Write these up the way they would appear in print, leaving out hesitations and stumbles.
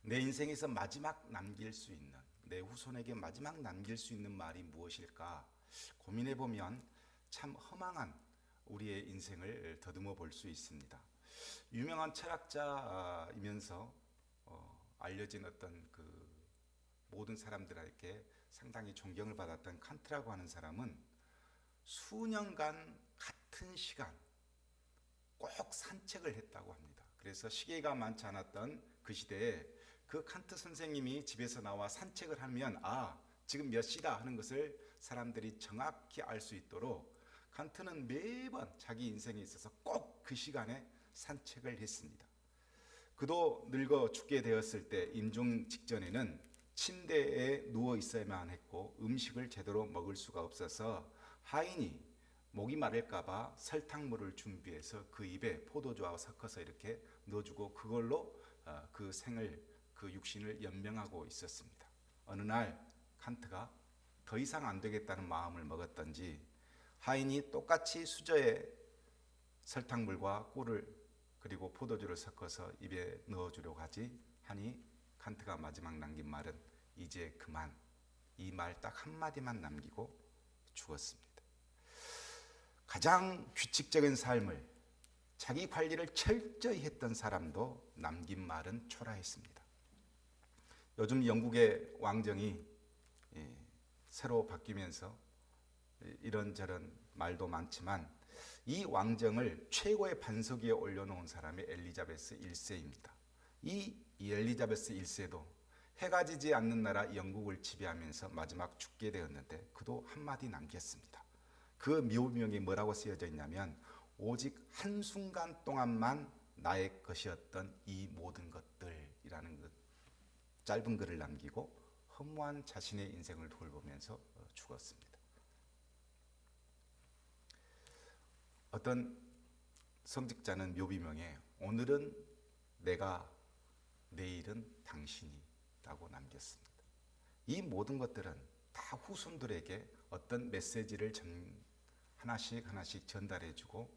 내 인생에서 마지막 남길 수 있는, 내 후손에게 마지막 남길 수 있는 말이 무엇일까 고민해 보면 참 허망한 우리의 인생을 더듬어 볼 수 있습니다. 유명한 철학자이면서 알려진 어떤 그 모든 사람들에게 상당히 존경을 받았던 칸트라고 하는 사람은 수년간 같은 시간 꼭 산책을 했다고 합니다. 그래서 시계가 많지 않았던 그 시대에 그 칸트 선생님이 집에서 나와 산책을 하면 지금 몇 시다 하는 것을 사람들이 정확히 알 수 있도록 칸트는 매번 자기 인생에 있어서 꼭 그 시간에 산책을 했습니다. 그도 늙어 죽게 되었을 때 임종 직전에는 침대에 누워 있어야만 했고 음식을 제대로 먹을 수가 없어서 하인이 목이 마를까봐 설탕물을 준비해서 그 입에 포도주와 섞어서 이렇게 넣어주고 그걸로 그 생을, 그 육신을 연명하고 있었습니다. 어느 날 칸트가 더 이상 안 되겠다는 마음을 먹었던지 하인이 똑같이 수저에 설탕물과 꿀을 그리고 포도주를 섞어서 입에 넣어주려고 하니 칸트가 마지막 남긴 말은 이제 그만, 이 말 딱 한마디만 남기고 죽었습니다. 가장 규칙적인 삶을 자기 관리를 철저히 했던 사람도 남긴 말은 초라했습니다. 요즘 영국의 왕정이 새로 바뀌면서 이런저런 말도 많지만 이 왕정을 최고의 반석 위에 올려놓은 사람이 엘리자베스 1세입니다. 이 엘리자베스 1세도 해가 지지 않는 나라 영국을 지배하면서 마지막 죽게 되었는데 그도 한마디 남겼습니다. 그 묘명이 뭐라고 쓰여져 있냐면 오직 한순간 동안만 나의 것이었던 이 모든 것들이라는 그 짧은 글을 남기고 허무한 자신의 인생을 돌보면서 죽었습니다. 어떤 성직자는 묘비명에 오늘은 내가 내일은 당신이 라고 남겼습니다. 이 모든 것들은 다 후손들에게 어떤 메시지를 하나씩 전달해주고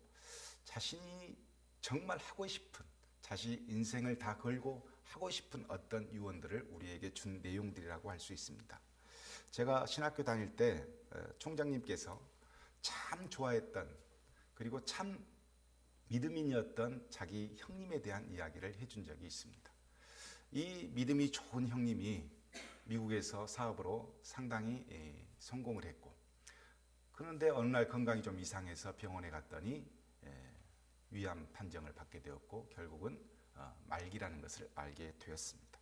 자신이 정말 하고 싶은 자신 인생을 다 걸고 하고 싶은 어떤 유언들을 우리에게 준 내용들이라고 할 수 있습니다. 제가 신학교 다닐 때 총장님께서 참 좋아했던 그리고 참 믿음인이었던 자기 형님에 대한 이야기를 해준 적이 있습니다. 이 믿음이 좋은 형님이 미국에서 사업으로 상당히 성공을 했고 그런데 어느 날 건강이 좀 이상해서 병원에 갔더니 위암 판정을 받게 되었고 결국은 말기라는 것을 알게 되었습니다.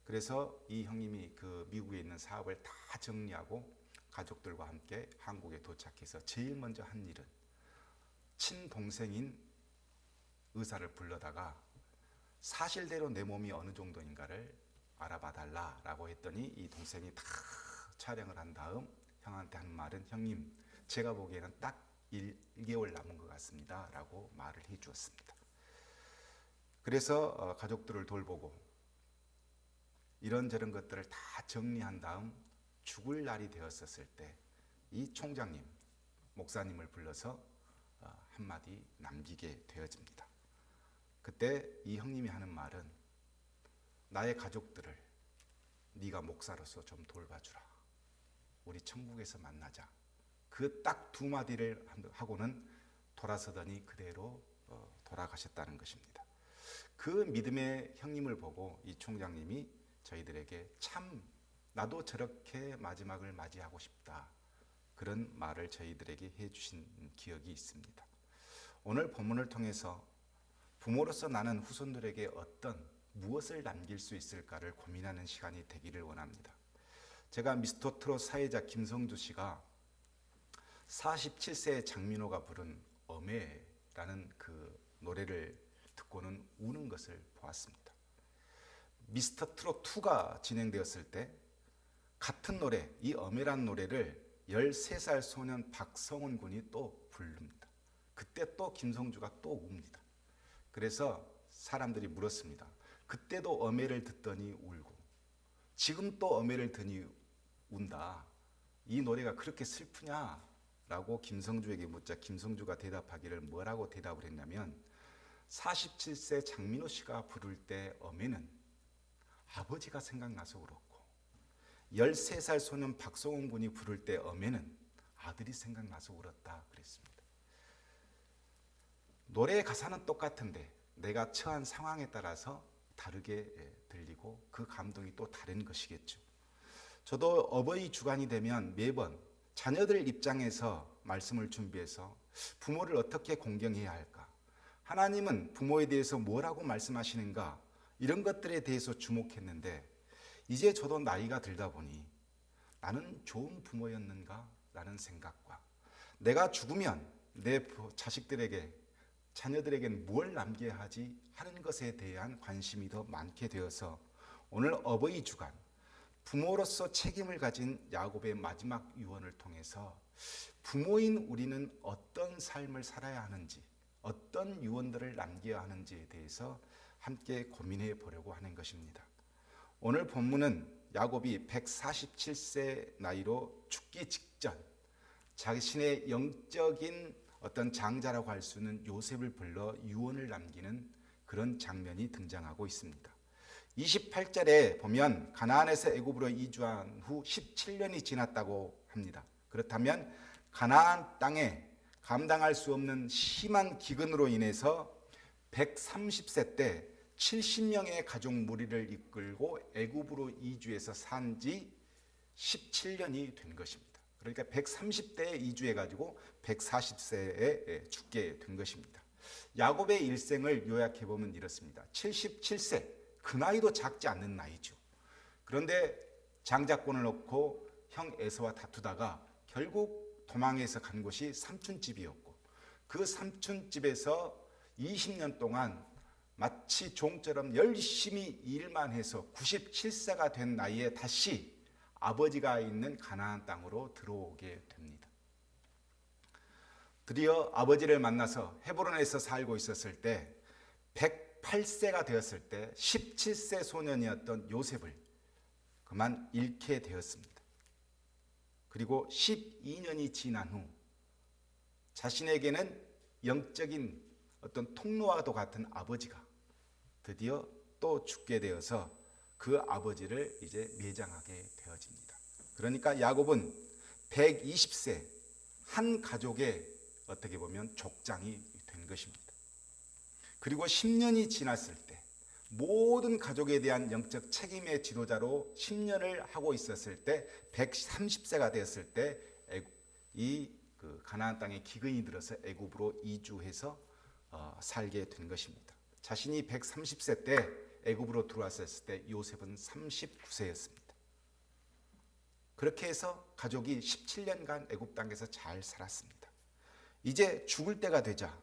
그래서 이 형님이 그 미국에 있는 사업을 다 정리하고 가족들과 함께 한국에 도착해서 제일 먼저 한 일은 친동생인 의사를 불러다가 사실대로 내 몸이 어느 정도인가를 알아봐 달라라고 했더니 이 동생이 다 촬영을 한 다음 형한테 한 말은 형님 제가 보기에는 딱 1개월 남은 것 같습니다 라고 말을 해 주었습니다. 그래서 가족들을 돌보고 이런저런 것들을 다 정리한 다음 죽을 날이 되었었을 때 이 총장님, 목사님을 불러서 한마디 남기게 되어집니다. 그때 이 형님이 하는 말은 나의 가족들을 네가 목사로서 좀 돌봐주라. 우리 천국에서 만나자. 그 딱 두 마디를 하고는 돌아서더니 그대로 돌아가셨다는 것입니다. 그 믿음의 형님을 보고 이 총장님이 저희들에게 참 나도 저렇게 마지막을 맞이하고 싶다. 그런 말을 저희들에게 해주신 기억이 있습니다. 오늘 본문을 통해서 부모로서 나는 후손들에게 무엇을 남길 수 있을까를 고민하는 시간이 되기를 원합니다. 제가 미스터 트롯 사회자 김성주 씨가 47세의 장민호가 부른 어메라는 그 노래를 듣고는 우는 것을 보았습니다. 미스터 트롯 2가 진행되었을 때 같은 노래, 이 어메라는 노래를 13살 소년 박성훈 군이 또 부릅니다. 그때 또 김성주가 또 웁니다. 그래서 사람들이 물었습니다. 그때도 어메를 듣더니 울고 지금 또 어메를 듣니 운다. 이 노래가 그렇게 슬프냐? 라고 김성주에게 묻자 김성주가 대답하기를 뭐라고 대답을 했냐면 47세 장민호 씨가 부를 때 어메는 아버지가 생각나서 울었고 13살 소년 박성훈 군이 부를 때 엄에는 아들이 생각나서 울었다 그랬습니다. 노래의 가사는 똑같은데 내가 처한 상황에 따라서 다르게 들리고 그 감동이 또 다른 것이겠죠. 저도 어버이 주간이 되면 매번 자녀들 입장에서 말씀을 준비해서 부모를 어떻게 공경해야 할까? 하나님은 부모에 대해서 뭐라고 말씀하시는가? 이런 것들에 대해서 주목했는데 이제 저도 나이가 들다 보니 나는 좋은 부모였는가? 라는 생각과 내가 죽으면 내 자식들에게 자녀들에게는 뭘 남겨야 하지 하는 것에 대한 관심이 더 많게 되어서 오늘 어버이 주간 부모로서 책임을 가진 야곱의 마지막 유언을 통해서 부모인 우리는 어떤 삶을 살아야 하는지 어떤 유언들을 남겨야 하는지에 대해서 함께 고민해 보려고 하는 것입니다. 오늘 본문은 야곱이 147세 나이로 죽기 직전 자신의 영적인 어떤 장자라고 할 수 있는 요셉을 불러 유언을 남기는 그런 장면이 등장하고 있습니다. 28절에 보면 가나안에서 애굽으로 이주한 후 17년이 지났다고 합니다. 그렇다면 가나안 땅에 감당할 수 없는 심한 기근으로 인해서 130세 때 70명의 가족 무리를 이끌고 애굽으로 이주해서 산 지 17년이 된 것입니다. 그러니까 130대에 이주해가지고 140세에 죽게 된 것입니다. 야곱의 일생을 요약해 보면 이렇습니다. 77세, 그 나이도 작지 않는 나이죠. 그런데 장자권을 놓고 형 에서와 다투다가 결국 도망해서 간 곳이 삼촌집이었고 그 삼촌집에서 20년 동안 마치 종처럼 열심히 일만 해서 97세가 된 나이에 다시 아버지가 있는 가나안 땅으로 들어오게 됩니다. 드디어 아버지를 만나서 헤브론에서 살고 있었을 때 108세가 되었을 때 17세 소년이었던 요셉을 그만 잃게 되었습니다. 그리고 12년이 지난 후 자신에게는 영적인 어떤 통로와도 같은 아버지가 드디어 또 죽게 되어서 그 아버지를 이제 매장하게 되어집니다. 그러니까 야곱은 120세 한 가족의 어떻게 보면 족장이 된 것입니다. 그리고 10년이 지났을 때 모든 가족에 대한 영적 책임의 지도자로 10년을 하고 있었을 때 130세가 되었을 때 이 가나안 땅에 기근이 들어서 애굽으로 이주해서 살게 된 것입니다. 자신이 130세 때 애굽으로 들어왔을 때 요셉은 39세였습니다. 그렇게 해서 가족이 17년간 애굽 땅에서 잘 살았습니다. 이제 죽을 때가 되자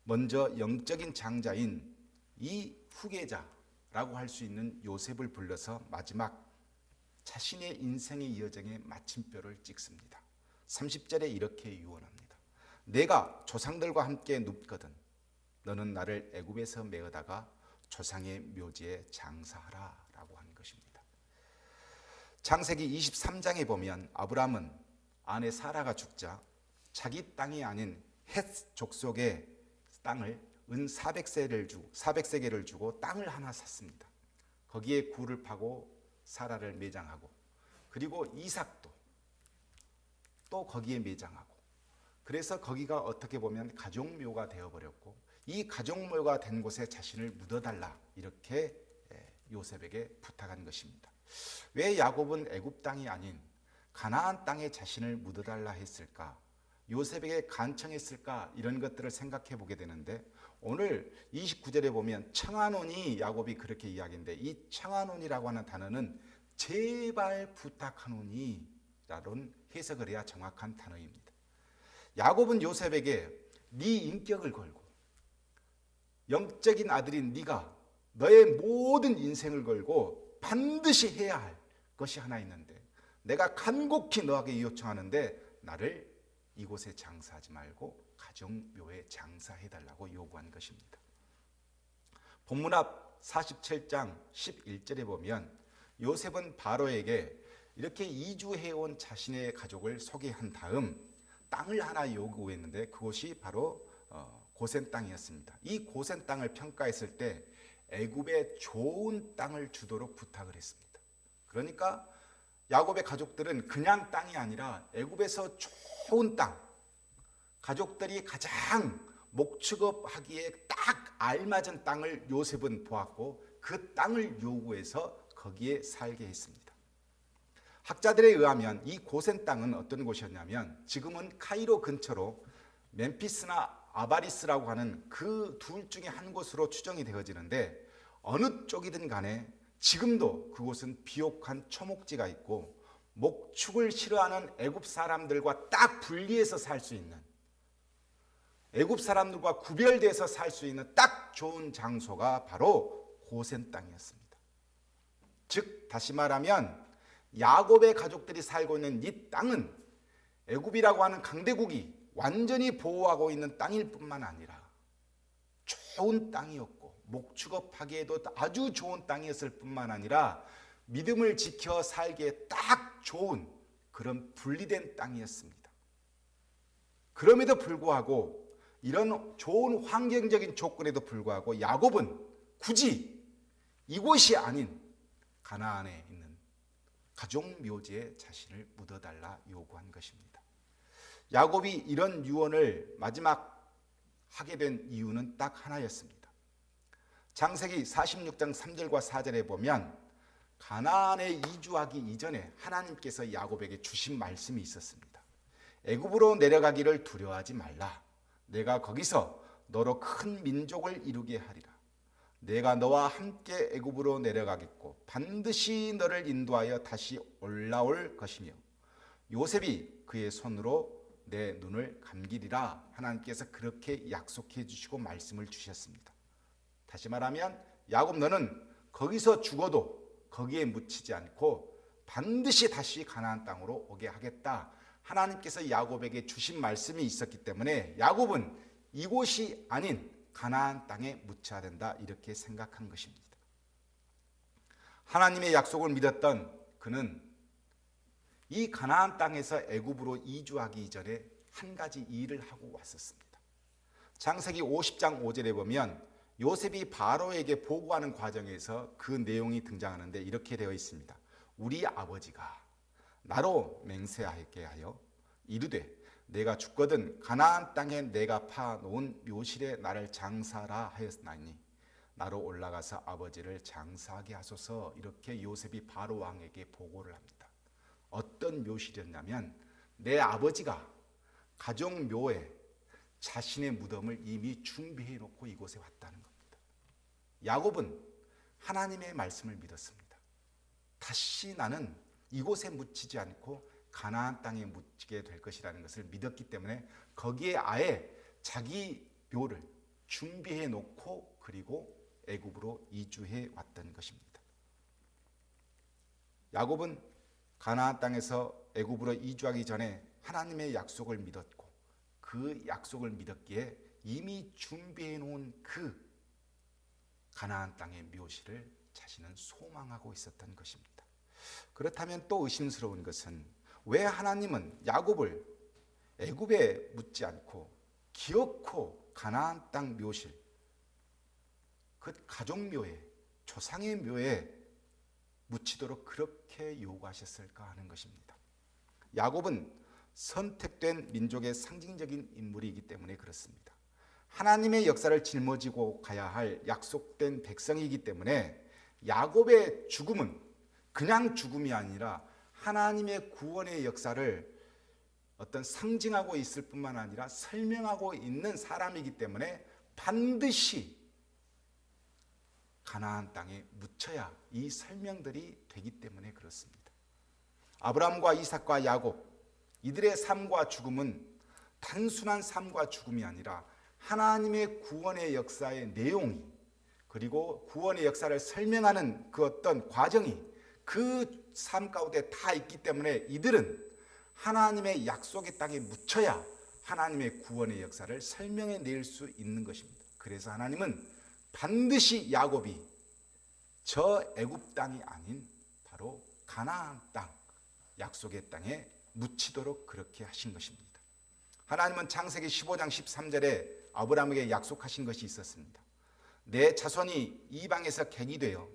먼저 영적인 장자인 이 후계자라고 할 수 있는 요셉을 불러서 마지막 자신의 인생의 여정에 마침표를 찍습니다. 30절에 이렇게 유언합니다. 내가 조상들과 함께 눕거든 너는 나를 애굽에서 메어다가 조상의 묘지에 장사하라 라고 하는 것입니다. 창세기 23장에 보면 아브라함은 아내 사라가 죽자 자기 땅이 아닌 헷 족속의 땅을 은 400세계를 주고 땅을 하나 샀습니다. 거기에 굴을 파고 사라를 매장하고 그리고 이삭도 또 거기에 매장하고 그래서 거기가 어떻게 보면 가족묘가 되어버렸고 이 가족묘가 된 곳에 자신을 묻어달라 이렇게 요셉에게 부탁한 것입니다. 왜 야곱은 애굽 땅이 아닌 가나안 땅에 자신을 묻어달라 했을까? 요셉에게 간청했을까? 이런 것들을 생각해 보게 되는데 오늘 29절에 보면 청하노니 야곱이 그렇게 이야기인데 이 청하노니라고 하는 단어는 제발 부탁하노니 라는 해석을 해야 정확한 단어입니다. 야곱은 요셉에게 네 인격을 걸고 영적인 아들인 네가 너의 모든 인생을 걸고 반드시 해야 할 것이 하나 있는데 내가 간곡히 너에게 요청하는데 나를 이곳에 장사하지 말고 가정묘에 장사해달라고 요구한 것입니다. 본문 앞 47장 11절에 보면 요셉은 바로에게 이렇게 이주해온 자신의 가족을 소개한 다음 땅을 하나 요구했는데 그곳이 바로 고센 땅이었습니다. 이 고센 땅을 평가했을 때 애굽에 좋은 땅을 주도록 부탁을 했습니다. 그러니까 야곱의 가족들은 그냥 땅이 아니라 애굽에서 좋은 땅, 가족들이 가장 목축업하기에 딱 알맞은 땅을 요셉은 보았고 그 땅을 요구해서 거기에 살게 했습니다. 학자들에 의하면 이 고센 땅은 어떤 곳이었냐면 지금은 카이로 근처로 멤피스나 아바리스라고 하는 그 둘 중에 한 곳으로 추정이 되어지는데 어느 쪽이든 간에 지금도 그곳은 비옥한 초목지가 있고 목축을 싫어하는 애굽 사람들과 딱 분리해서 살 수 있는, 애굽 사람들과 구별돼서 살 수 있는 딱 좋은 장소가 바로 고센 땅이었습니다. 즉 다시 말하면 야곱의 가족들이 살고 있는 이 땅은 애굽이라고 하는 강대국이 완전히 보호하고 있는 땅일 뿐만 아니라 좋은 땅이었고 목축업하기에도 아주 좋은 땅이었을 뿐만 아니라 믿음을 지켜 살기에 딱 좋은 그런 분리된 땅이었습니다. 그럼에도 불구하고 이런 좋은 환경적인 조건에도 불구하고 야곱은 굳이 이곳이 아닌 가나안에 있는 가족 묘지에 자신을 묻어달라 요구한 것입니다. 야곱이 이런 유언을 마지막 하게 된 이유는 딱 하나였습니다. 창세기 46장 3절과 4절에 보면 가나안에 이주하기 이전에 하나님께서 야곱에게 주신 말씀이 있었습니다. 애굽으로 내려가기를 두려워하지 말라. 내가 거기서 너로 큰 민족을 이루게 하리라. 내가 너와 함께 애굽으로 내려가겠고 반드시 너를 인도하여 다시 올라올 것이며 요셉이 그의 손으로 내 눈을 감기리라. 하나님께서 그렇게 약속해 주시고 말씀을 주셨습니다. 다시 말하면 야곱 너는 거기서 죽어도 거기에 묻히지 않고 반드시 다시 가나안 땅으로 오게 하겠다. 하나님께서 야곱에게 주신 말씀이 있었기 때문에 야곱은 이곳이 아닌 가나안 땅에 묻혀야 된다 이렇게 생각한 것입니다. 하나님의 약속을 믿었던 그는 이 가나안 땅에서 애굽으로 이주하기 이전에 한 가지 일을 하고 왔었습니다. 창세기 50장 5절에 보면 요셉이 바로에게 보고하는 과정에서 그 내용이 등장하는데 이렇게 되어 있습니다. 우리 아버지가 나로 맹세하게 하여 이르되 내가 죽거든 가나안 땅에 내가 파놓은 묘실에 나를 장사하라 하였나니 나로 올라가서 아버지를 장사하게 하소서. 이렇게 요셉이 바로 왕에게 보고를 합니다. 어떤 묘실이었냐면 내 아버지가 가족 묘에 자신의 무덤을 이미 준비해 놓고 이곳에 왔다는 겁니다. 야곱은 하나님의 말씀을 믿었습니다. 다시 나는 이곳에 묻히지 않고 가나안 땅에 묻히게 될 것이라는 것을 믿었기 때문에 거기에 아예 자기 묘를 준비해 놓고 그리고 애굽으로 이주해 왔던 것입니다. 야곱은 가나안 땅에서 애굽으로 이주하기 전에 하나님의 약속을 믿었고 그 약속을 믿었기에 이미 준비해 놓은 그 가나안 땅의 묘실을 자신은 소망하고 있었던 것입니다. 그렇다면 또 의심스러운 것은 왜 하나님은 야곱을 애굽에 묻지 않고 기어코 가나안 땅 묘실, 그 가족 묘에, 조상의 묘에 묻히도록 그렇게 요구하셨을까 하는 것입니다. 야곱은 선택된 민족의 상징적인 인물이기 때문에 그렇습니다. 하나님의 역사를 짊어지고 가야 할 약속된 백성이기 때문에 야곱의 죽음은 그냥 죽음이 아니라 하나님의 구원의 역사를 어떤 상징하고 있을 뿐만 아니라 설명하고 있는 사람이기 때문에 반드시 가나안 땅에 묻혀야 이 설명들이 되기 때문에 그렇습니다. 아브라함과 이삭과 야곱, 이들의 삶과 죽음은 단순한 삶과 죽음이 아니라 하나님의 구원의 역사의 내용이, 그리고 구원의 역사를 설명하는 그 어떤 과정이 그 삶 가운데 다 있기 때문에 이들은 하나님의 약속의 땅에 묻혀야 하나님의 구원의 역사를 설명해 낼 수 있는 것입니다. 그래서 하나님은 반드시 야곱이 저 애굽 땅이 아닌 바로 가나안 땅, 약속의 땅에 묻히도록 그렇게 하신 것입니다. 하나님은 창세기 15장 13절에 아브라함에게 약속하신 것이 있었습니다. 내 자손이 이방에서 객이 되어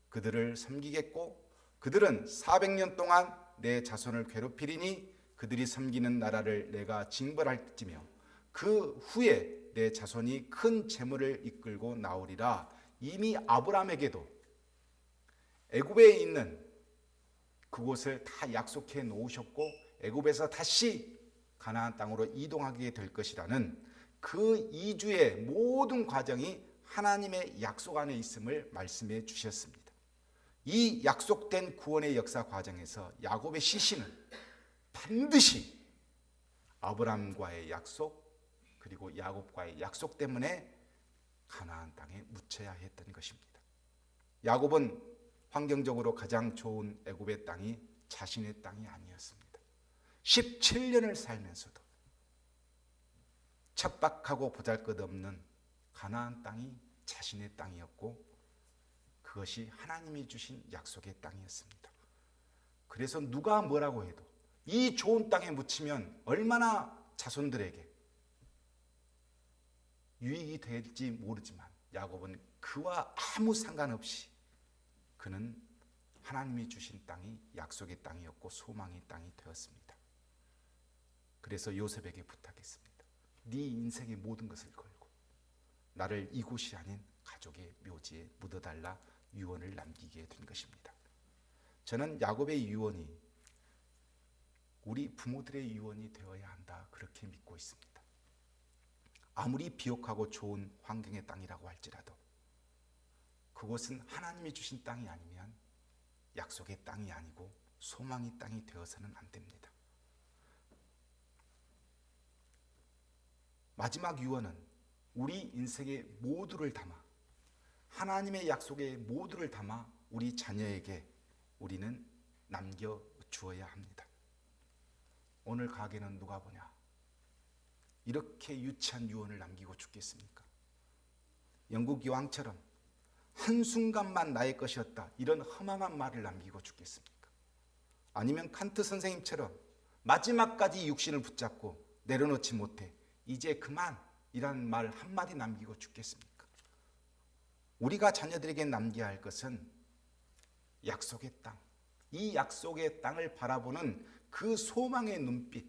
그들을 섬기겠고 그들은 400년 동안 내 자손을 괴롭히리니 그들이 섬기는 나라를 내가 징벌할지며 그 후에 내 자손이 큰 재물을 이끌고 나오리라. 이미 아브라함에게도 애굽에 있는 그곳을 다 약속해 놓으셨고 애굽에서 다시 가나안 땅으로 이동하게 될 것이라는 그 이주의 모든 과정이 하나님의 약속 안에 있음을 말씀해 주셨습니다. 이 약속된 구원의 역사 과정에서 야곱의 시신은 반드시 아브라함과의 약속 그리고 야곱과의 약속 때문에 가나안 땅에 묻혀야 했던 것입니다. 야곱은 환경적으로 가장 좋은 애굽의 땅이 자신의 땅이 아니었습니다. 17년을 살면서도 척박하고 보잘것없는 가나안 땅이 자신의 땅이었고 그것이 하나님이 주신 약속의 땅이었습니다. 그래서 누가 뭐라고 해도 이 좋은 땅에 묻히면 얼마나 자손들에게 유익이 될지 모르지만 야곱은 그와 아무 상관없이 그는 하나님이 주신 땅이 약속의 땅이었고 소망의 땅이 되었습니다. 그래서 요셉에게 부탁했습니다. 네 인생의 모든 것을 걸고 나를 이곳이 아닌 가족의 묘지에 묻어달라 유언을 남기게 된 것입니다. 저는 야곱의 유언이 우리 부모들의 유언이 되어야 한다 그렇게 믿고 있습니다. 아무리 비옥하고 좋은 환경의 땅이라고 할지라도 그곳은 하나님이 주신 땅이 아니면 약속의 땅이 아니고 소망의 땅이 되어서는 안 됩니다. 마지막 유언은 우리 인생의 모두를 담아 하나님의 약속의 모두를 담아 우리 자녀에게 우리는 남겨주어야 합니다. 오늘 가게는 누가 보냐? 이렇게 유치한 유언을 남기고 죽겠습니까? 영국 여왕처럼 한순간만 나의 것이었다 이런 허망한 말을 남기고 죽겠습니까? 아니면 칸트 선생님처럼 마지막까지 육신을 붙잡고 내려놓지 못해 이제 그만 이란 말 한마디 남기고 죽겠습니까? 우리가 자녀들에게 남겨야 할 것은 약속의 땅, 이 약속의 땅을 바라보는 그 소망의 눈빛,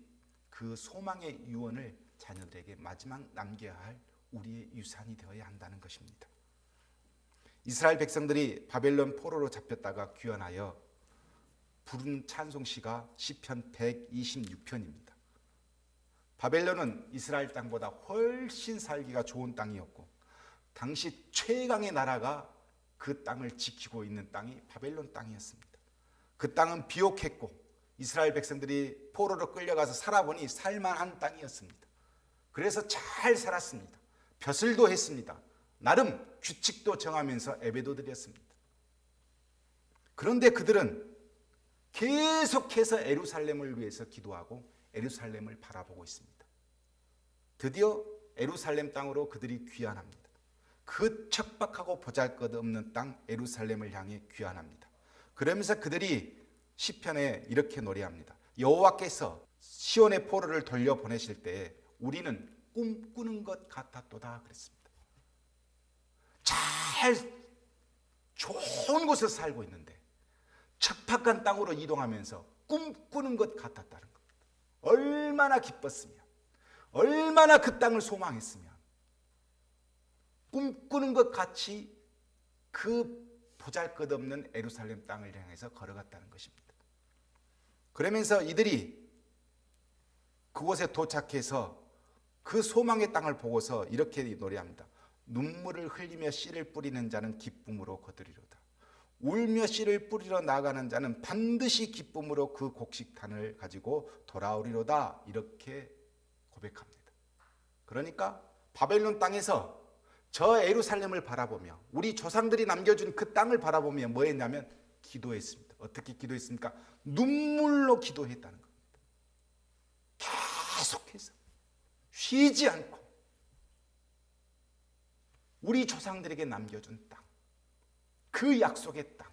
그 소망의 유언을 자녀들에게 마지막 남겨야 할 우리의 유산이 되어야 한다는 것입니다. 이스라엘 백성들이 바벨론 포로로 잡혔다가 귀환하여 부른 찬송시가 시편 126편입니다. 바벨론은 이스라엘 땅보다 훨씬 살기가 좋은 땅이었고 당시 최강의 나라가 그 땅을 지키고 있는 땅이 바벨론 땅이었습니다. 그 땅은 비옥했고 이스라엘 백성들이 포로로 끌려가서 살아보니 살만한 땅이었습니다. 그래서 잘 살았습니다. 벼슬도 했습니다. 나름 규칙도 정하면서 예배도 드렸습니다. 그런데 그들은 계속해서 예루살렘을 위해서 기도하고 예루살렘을 바라보고 있습니다. 드디어 예루살렘 땅으로 그들이 귀환합니다. 그 척박하고 보잘것없는 땅 예루살렘을 향해 귀환합니다. 그러면서 그들이 시편에 이렇게 노래합니다. 여호와께서 시온의 포로를 돌려보내실 때에 우리는 꿈꾸는 것 같았도다 그랬습니다. 잘 좋은 곳에서 살고 있는데 척박한 땅으로 이동하면서 꿈꾸는 것 같았다는 겁니다. 얼마나 기뻤으면 얼마나 그 땅을 소망했으면 꿈꾸는 것 같이 그 보잘것없는 예루살렘 땅을 향해서 걸어갔다는 것입니다. 그러면서 이들이 그곳에 도착해서 그 소망의 땅을 보고서 이렇게 노래합니다. 눈물을 흘리며 씨를 뿌리는 자는 기쁨으로 거두리로다. 울며 씨를 뿌리러 나가는 자는 반드시 기쁨으로 그 곡식탄을 가지고 돌아오리로다. 이렇게 고백합니다. 그러니까 바벨론 땅에서 저 예루살렘을 바라보며 우리 조상들이 남겨준 그 땅을 바라보며 뭐 했냐면 기도했습니다. 어떻게 기도했습니까? 눈물로 기도했다는 겁니다. 계속해서 쉬지 않고 우리 조상들에게 남겨준 땅, 그 약속의 땅,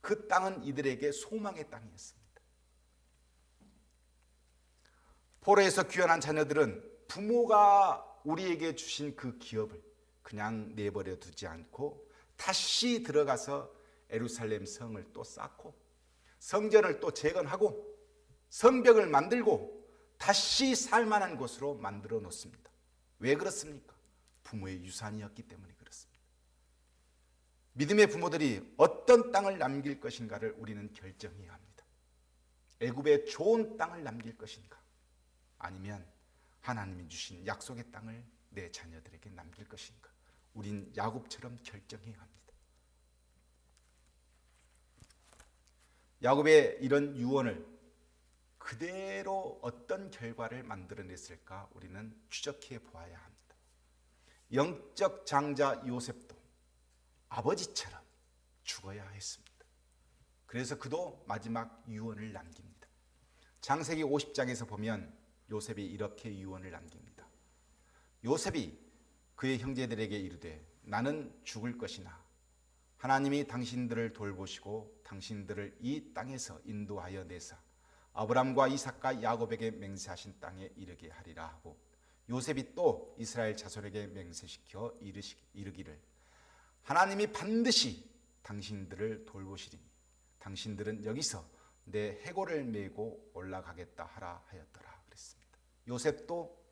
그 땅은 이들에게 소망의 땅이었습니다. 포로에서 귀환한 자녀들은 부모가 우리에게 주신 그 기업을 그냥 내버려 두지 않고 다시 들어가서 예루살렘 성을 또 쌓고 성전을 또 재건하고 성벽을 만들고 다시 살만한 곳으로 만들어 놓습니다. 왜 그렇습니까? 부모의 유산이었기 때문에 그렇습니다. 믿음의 부모들이 어떤 땅을 남길 것인가를 우리는 결정해야 합니다. 애굽의 좋은 땅을 남길 것인가, 아니면 하나님이 주신 약속의 땅을 내 자녀들에게 남길 것인가, 우린 야곱처럼 결정해야 합니다. 야곱의 이런 유언을 그대로 어떤 결과를 만들어냈을까 우리는 추적해 보아야 합니다. 영적 장자 요셉도 아버지처럼 죽어야 했습니다. 그래서 그도 마지막 유언을 남깁니다. 창세기 50장에서 보면 요셉이 이렇게 유언을 남깁니다. 요셉이 그의 형제들에게 이르되 나는 죽을 것이나 하나님이 당신들을 돌보시고 당신들을 이 땅에서 인도하여 내사 아브람과 이삭과 야곱에게 맹세하신 땅에 이르게 하리라 하고, 요셉이 또 이스라엘 자손에게 맹세시켜 이르기를 하나님이 반드시 당신들을 돌보시리니 당신들은 여기서 내 해골을 메고 올라가겠다 하라 하였더라 그랬습니다. 요셉도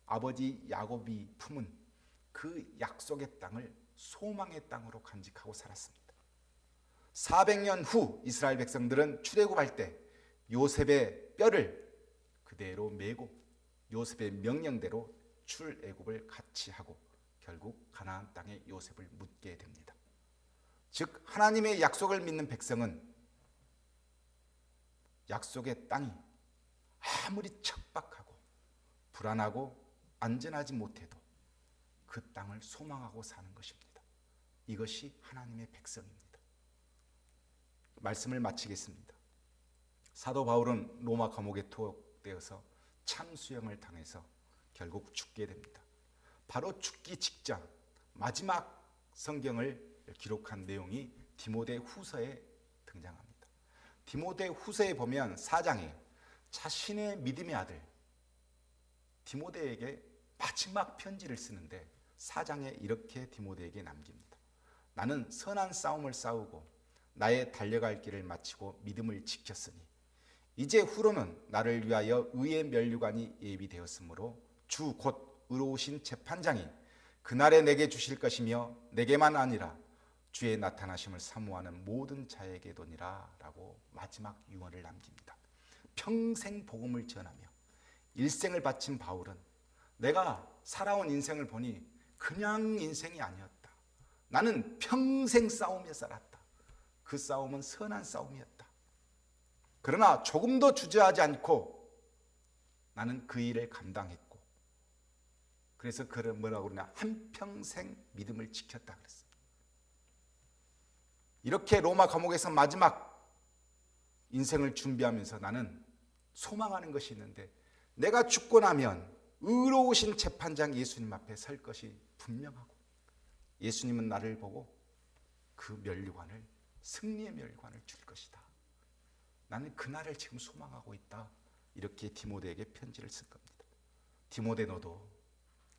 아버지 야곱이 품은 그 약속의 땅을 소망의 땅으로 간직하고 살았습니다. 400년 후 이스라엘 백성들은 출애굽할 때 요셉의 뼈를 그대로 메고 요셉의 명령대로 출애굽을 같이 하고 결국 가나안 땅에 요셉을 묻게 됩니다. 즉 하나님의 약속을 믿는 백성은 약속의 땅이 아무리 척박하고 불안하고 안전하지 못해도 그 땅을 소망하고 사는 것입니다. 이것이 하나님의 백성입니다. 말씀을 마치겠습니다. 사도 바울은 로마 감옥에 투옥되어서 참수형을 당해서 결국 죽게 됩니다. 바로 죽기 직전 마지막 성경을 기록한 내용이 디모데 후서에 등장합니다. 디모데 후서에 보면 4장에 자신의 믿음의 아들 디모데에게 마지막 편지를 쓰는데 4장에 이렇게 디모데에게 남깁니다. 나는 선한 싸움을 싸우고 나의 달려갈 길을 마치고 믿음을 지켰으니 이제 후로는 나를 위하여 의의 면류관이 예비되었으므로 주 곧 의로우신 재판장이 그날에 내게 주실 것이며 내게만 아니라 주의 나타나심을 사모하는 모든 자에게도니라 라고 마지막 유언을 남깁니다. 평생 복음을 전하며 일생을 바친 바울은 내가 살아온 인생을 보니 그냥 인생이 아니었다. 나는 평생 싸우며 살았다. 그 싸움은 선한 싸움이었다. 그러나 조금도 주저하지 않고 나는 그 일을 감당했고, 그래서 그를 뭐라고 그러냐, 한평생 믿음을 지켰다 그랬습니다. 이렇게 로마 감옥에서 마지막 인생을 준비하면서 나는 소망하는 것이 있는데, 내가 죽고 나면 의로우신 재판장 예수님 앞에 설 것이 분명하고 예수님은 나를 보고 그 면류관을, 승리의 면류관을 줄 것이다. 나는 그날을 지금 소망하고 있다. 이렇게 디모데에게 편지를 쓸 겁니다. 디모데 너도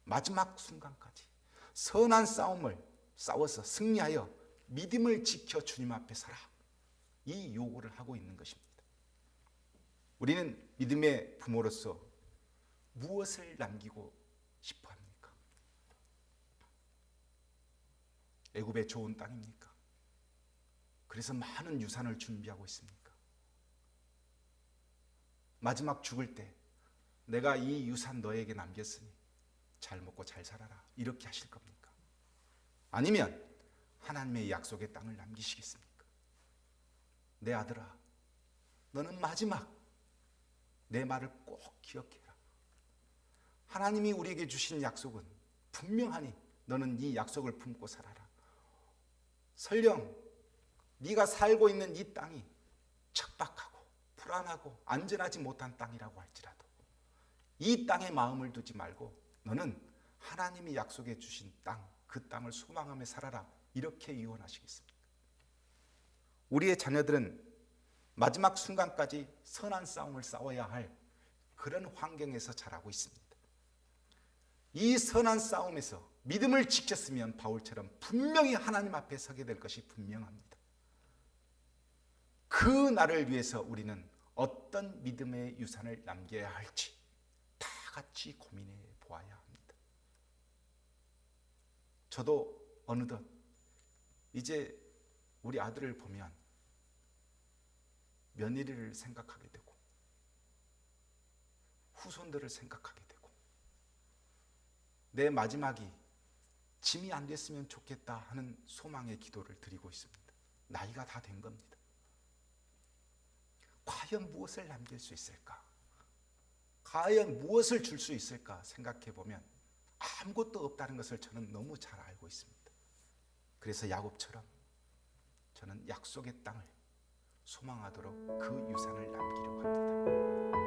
마지막 순간까지 선한 싸움을 싸워서 승리하여 믿음을 지켜 주님 앞에 서라. 이 요구를 하고 있는 것입니다. 우리는 믿음의 부모로서 무엇을 남기고 싶어 합니까? 애굽의 좋은 땅입니까? 그래서 많은 유산을 준비하고 있습니까? 마지막 죽을 때 내가 이 유산 너에게 남겼으니 잘 먹고 잘 살아라, 이렇게 하실 겁니까? 아니면 하나님의 약속의 땅을 남기시겠습니까? 내 아들아, 너는 마지막 내 말을 꼭 기억해라. 하나님이 우리에게 주신 약속은 분명하니 너는 이 약속을 품고 살아라. 설령 네가 살고 있는 이 땅이 척박하고 불안하고 안전하지 못한 땅이라고 할지라도 이 땅에 마음을 두지 말고 너는 하나님이 약속해 주신 땅, 그 땅을 소망하며 살아라. 이렇게 유언하시겠습니까? 우리의 자녀들은 마지막 순간까지 선한 싸움을 싸워야 할 그런 환경에서 자라고 있습니다. 이 선한 싸움에서 믿음을 지켰으면 바울처럼 분명히 하나님 앞에 서게 될 것이 분명합니다. 그 날을 위해서 우리는 어떤 믿음의 유산을 남겨야 할지 다 같이 고민해 보아야 합니다. 저도 어느덧 이제 우리 아들을 보면 며느리를 생각하게 되고 후손들을 생각하게 되고 내 마지막이 짐이 안 됐으면 좋겠다 하는 소망의 기도를 드리고 있습니다. 나이가 다 된 겁니다. 과연 무엇을 남길 수 있을까? 과연 무엇을 줄 수 있을까 생각해 보면 아무것도 없다는 것을 저는 너무 잘 알고 있습니다. 그래서 야곱처럼 저는 약속의 땅을 소망하도록 그 유산을 남기려고 합니다.